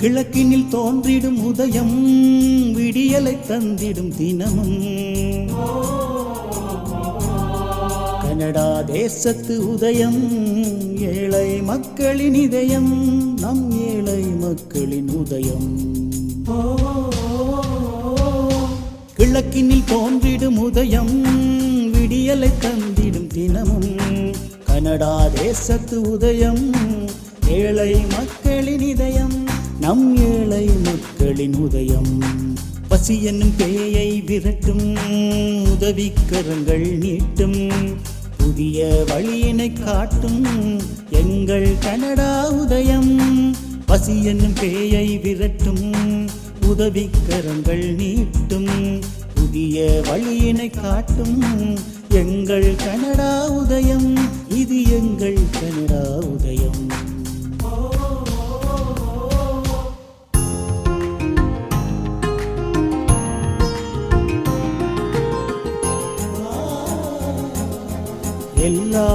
கிழக்கினில் தோன்றிடும் உதயம் விடியலை தந்திடும் தினமும் கனடா தேசத்து உதயம் ஏழை மக்களின் இதயம் நம் ஏழை மக்களின் உதயம் கிழக்கினில் தோன்றிடும் உதயம் விடியலை தந்திடும் தினமும் கனடா தேசத்து உதயம் ஏழை மக்களின் இதயம் நம் ஏழை மக்களின் உதயம் பசி என்னும் பேயை விரட்டும் உதவிக்கரங்கள் நீட்டும் புதிய வழியினை காட்டும் எங்கள் கனடா உதயம் பசி என்னும் பேயை விரட்டும் உதவிக்கரங்கள் நீட்டும் புதிய வழியினை காட்டும் எங்கள் கனடா உதயம் இது எங்கள் கனடா உதயம் எல்லா